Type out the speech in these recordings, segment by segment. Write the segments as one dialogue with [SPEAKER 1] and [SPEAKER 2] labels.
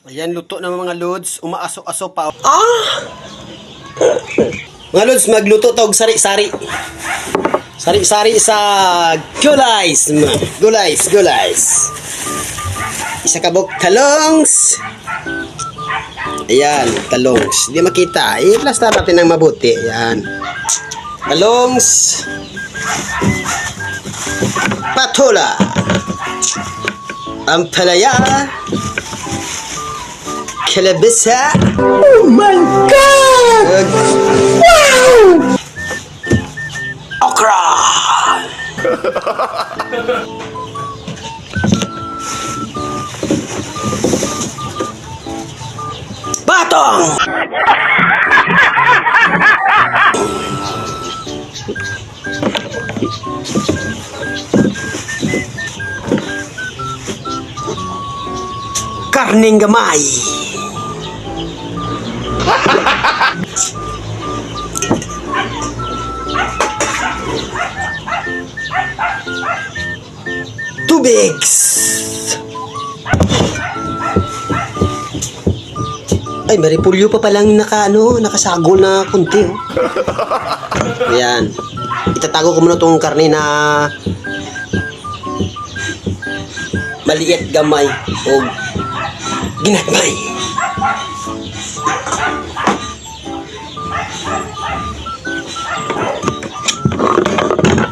[SPEAKER 1] Ayan, luto na mga lods. Umaaso-aso pa. Mga lods, magluto tog sari-sari. Sari-sari sa gulays. Gulays. Isa kabok talongs. Ayan, talongs. Hindi makita. I-plasta natin ng mabuti. Ayan. Talongs. Patola. Ampalaya. Kalabasa. Oh my God! Wow! Okra! Batong! Karning gamay! Tubigs! Ay, maripulyo pa palang nakasagol na kunti. Oh. Ayan. Itatago ko muna itong karne na maliit gamay o ginagmay.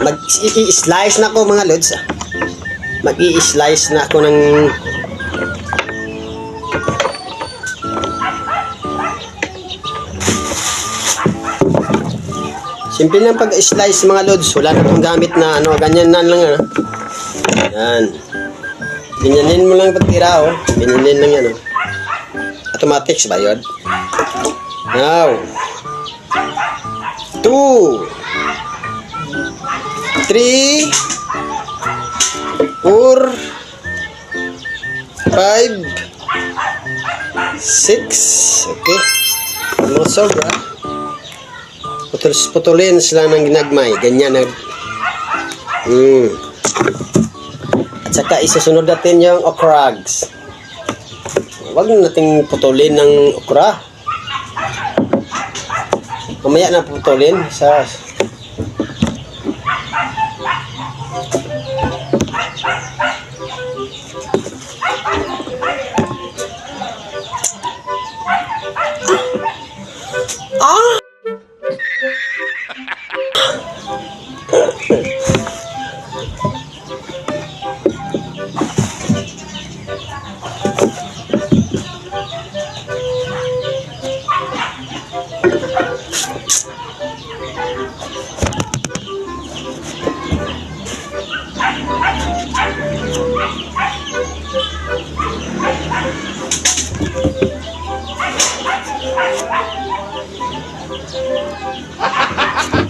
[SPEAKER 1] Mag-i-slice na ko mga lods. Mag-i-slice na ako ng simple lang pag-slice mga lods. Wala na itong gamit na ganyan na lang. Yan. Ganyanin mo lang pagtira, oh. Ganyanin lang yan, oh. Automatics ba yun? Now. 2 3 4 5 6. Okay. Mga sobra. Putulin sila ng ginagmay. Ganyan na. At saka isusunod natin yung okrags. Huwag na natin putulin ng okra. Mamaya na putulin sa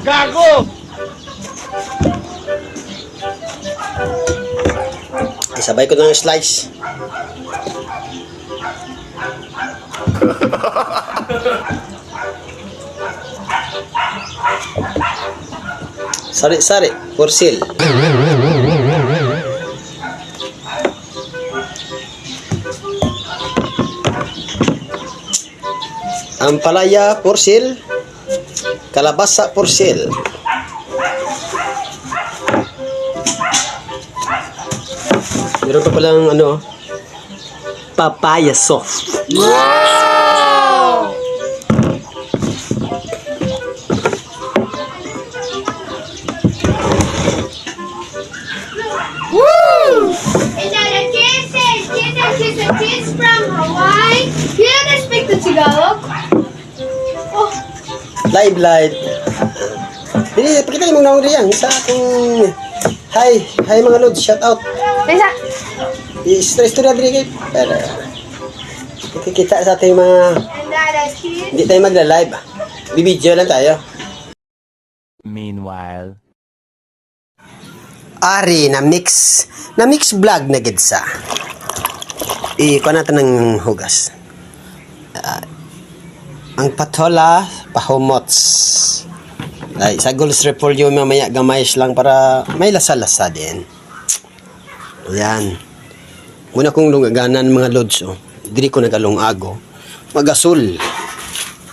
[SPEAKER 2] Gago!
[SPEAKER 1] Isabay ko ng slice. Sari-sari, for sale. Ampalaya for sale. Kalabasa for sale. Meron pa palang papaya soft.
[SPEAKER 2] Wow!
[SPEAKER 3] Woo! And then the kid says, kids from Hawaii. You don't speak the Tagalog? Oh,
[SPEAKER 1] Live. Dili, pakita yung mga riyan sa akong hi mga lods, shout out.
[SPEAKER 3] Lisa.
[SPEAKER 1] Istorya dili kay para kita sa ating mga
[SPEAKER 3] And then the kid.
[SPEAKER 1] hindi tayo magla-live. Bibidyo lang tayo.
[SPEAKER 2] Meanwhile,
[SPEAKER 1] Ari na mix vlog na gid sa. Ikuha natin ng hugas. Ang patola pahumots. Ay, sa guls repolyo mamaya gamayos lang para may lasa-lasa din. Ayan. Muna kong lugaganan mga lods. Oh. diri ko nagalungago. Magasul.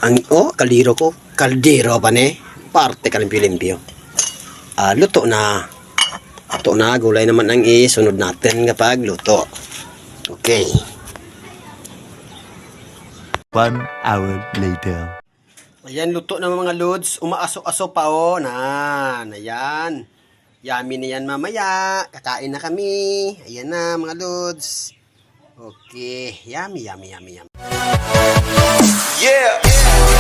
[SPEAKER 1] Ang kaldero ko. Kaldero pa ne. Parte ka limpyo-limpyo. Luto na. Luto na. Gulay naman ang isunod natin kapag luto. Okay.
[SPEAKER 4] 1 hour later.
[SPEAKER 1] Ayan, luto na mga lods. Umaaso-aso pa o. Ayan. Yummy na yan mamaya. Kakain na kami. Ayan na mga lods. Okay. Yummy.
[SPEAKER 2] Yeah.